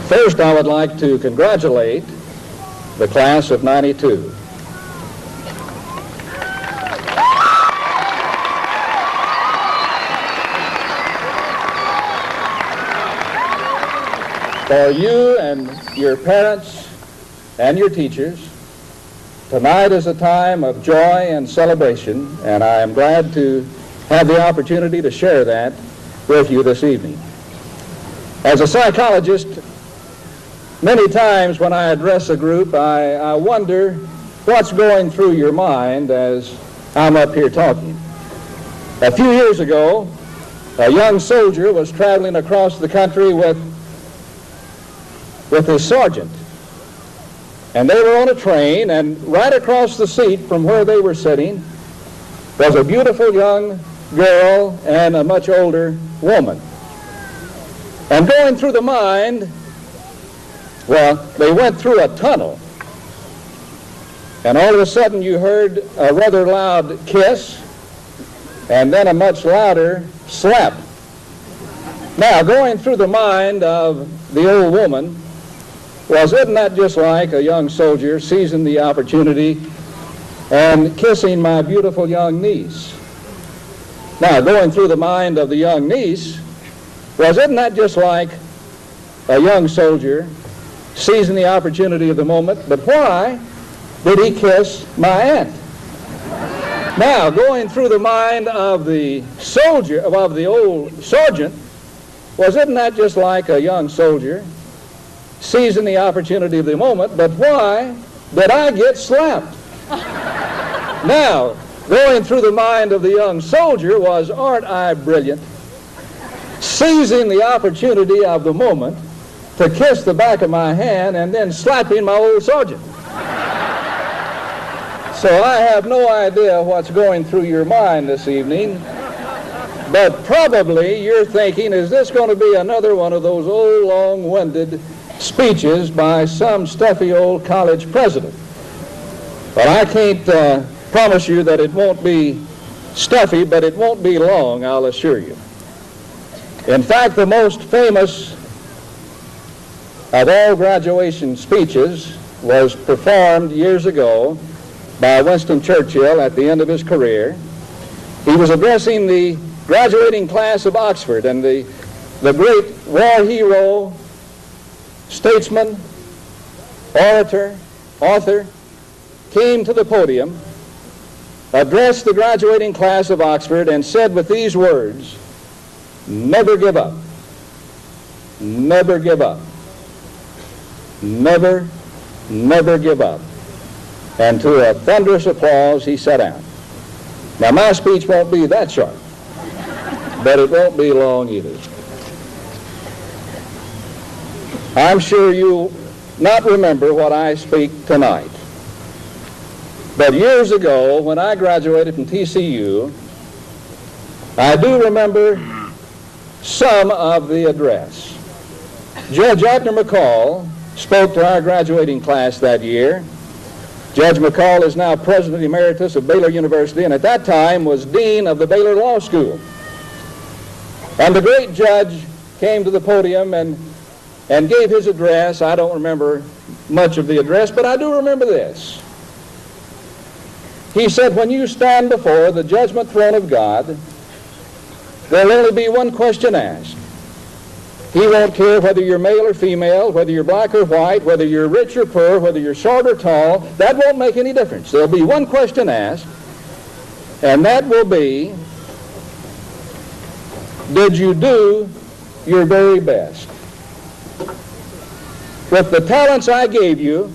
First, I would like to congratulate the class of '92. For you and your parents and your teachers, tonight is a time of joy and celebration, and I am glad to have the opportunity to share that with you this evening. As a psychologist, many times when I address a group, I wonder what's going through your mind as I'm up here talking. A few years ago, a young soldier was traveling across the country with his sergeant. And they were on a train, and right across the seat from where they were sitting was a beautiful young girl and a much older woman. And going through the mind, well, they went through a tunnel. And all of a sudden you heard a rather loud kiss, and then a much louder slap. Now, going through the mind of the old woman was, isn't that just like a young soldier seizing the opportunity and kissing my beautiful young niece? Now, going through the mind of the young niece was, isn't that just like a young soldier seizing the opportunity of the moment? But why did he kiss my aunt? Now, going through the mind of the soldier, of the old sergeant, was, isn't that just like a young soldier seizing the opportunity of the moment? But why did I get slapped? Now, going through the mind of the young soldier was, aren't I brilliant? Seizing the opportunity of the moment to kiss the back of my hand and then slapping my old sergeant. So I have no idea what's going through your mind this evening, but probably you're thinking, is this going to be another one of those old long-winded speeches by some stuffy old college president? But I can't promise you that it won't be stuffy, but it won't be long, I'll assure you. In fact, the most famous of all graduation speeches was performed years ago by Winston Churchill at the end of his career. He was addressing the graduating class of Oxford, and the great war hero, statesman, orator, author, came to the podium, addressed the graduating class of Oxford, and said with these words, "Never give up. Never give up. Never, never give up." And to a thunderous applause, he sat down. Now, my speech won't be that short, but it won't be long either. I'm sure you'll not remember what I speak tonight. But years ago, when I graduated from TCU, I do remember some of the address. Judge Abner McCall spoke to our graduating class that year. Judge McCall is now President Emeritus of Baylor University, and at that time was Dean of the Baylor Law School. And the great judge came to the podium and gave his address. I don't remember much of the address, but I do remember this. He said, when you stand before the judgment throne of God, there'll only be one question asked. He won't care whether you're male or female, whether you're black or white, whether you're rich or poor, whether you're short or tall. That won't make any difference. There'll be one question asked, and that will be, did you do your very best? With the talents I gave you,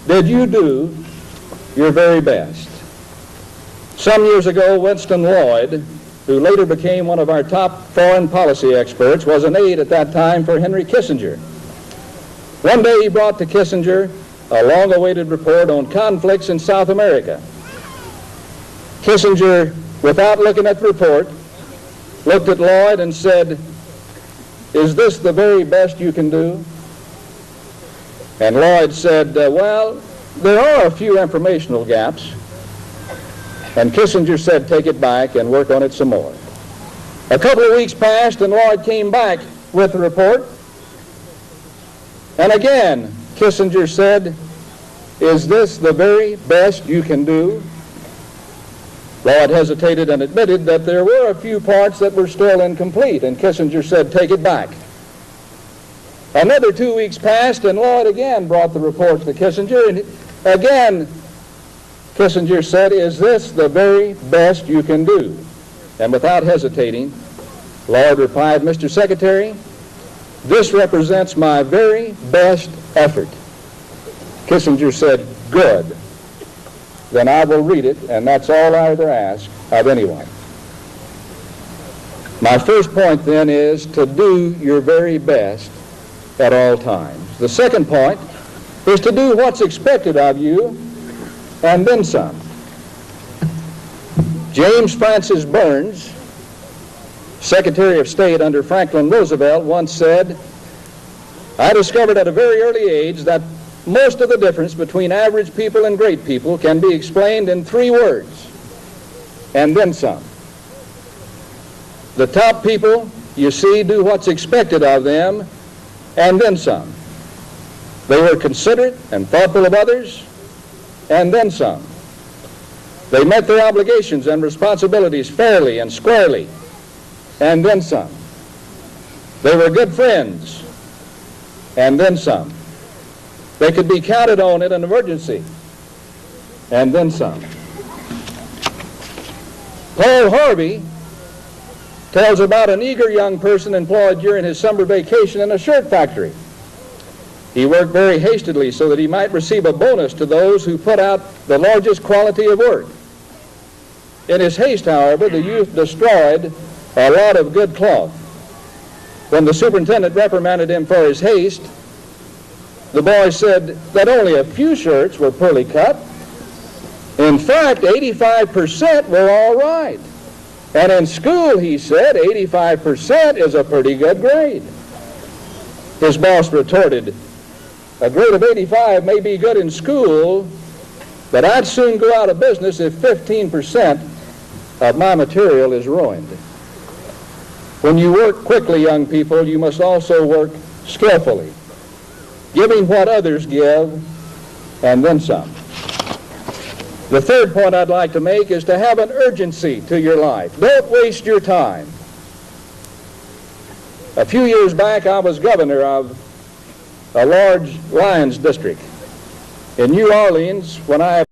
did you do your very best? Some years ago, Winston Lloyd, who later became one of our top foreign policy experts, was an aide at that time for Henry Kissinger. One day he brought to Kissinger a long-awaited report on conflicts in South America. Kissinger, without looking at the report, looked at Lloyd and said, "Is this the very best you can do?" And Lloyd said, well, there are a few informational gaps. And Kissinger said, take it back and work on it some more. A couple of weeks passed, and Lloyd came back with the report. And again, Kissinger said, "Is this the very best you can do?" Lloyd hesitated and admitted that there were a few parts that were still incomplete, and Kissinger said, "Take it back." Another 2 weeks passed, and Lloyd again brought the report to Kissinger, and again Kissinger said, "Is this the very best you can do?" And without hesitating, Lloyd replied, "Mr. Secretary, this represents my very best effort." Kissinger said, "Good. Then I will read it, and that's all I ever ask of anyone." My first point then is to do your very best at all times. The second point is to do what's expected of you and then some. James Francis Burns, Secretary of State under Franklin Roosevelt, once said, "I discovered at a very early age that most of the difference between average people and great people can be explained in 3 words, and then some. The top people, you see, do what's expected of them, and then some. They were considerate and thoughtful of others, and then some. They met their obligations and responsibilities fairly and squarely, and then some. They were good friends, and then some. They could be counted on in an emergency, and then some." Paul Harvey tells about an eager young person employed during his summer vacation in a shirt factory. He worked very hastily so that he might receive a bonus to those who put out the largest quality of work. In his haste, however, the youth destroyed a lot of good cloth. When the superintendent reprimanded him for his haste, the boy said that only a few shirts were poorly cut. In fact, 85% were all right. And in school, he said, 85% is a pretty good grade. His boss retorted, "A grade of 85 may be good in school, but I'd soon go out of business if 15% of my material is ruined." When you work quickly, young people, you must also work skillfully, giving what others give, and then some. The third point I'd like to make is to have an urgency to your life. Don't waste your time. A few years back, I was governor of a large Lions district. In New Orleans, when I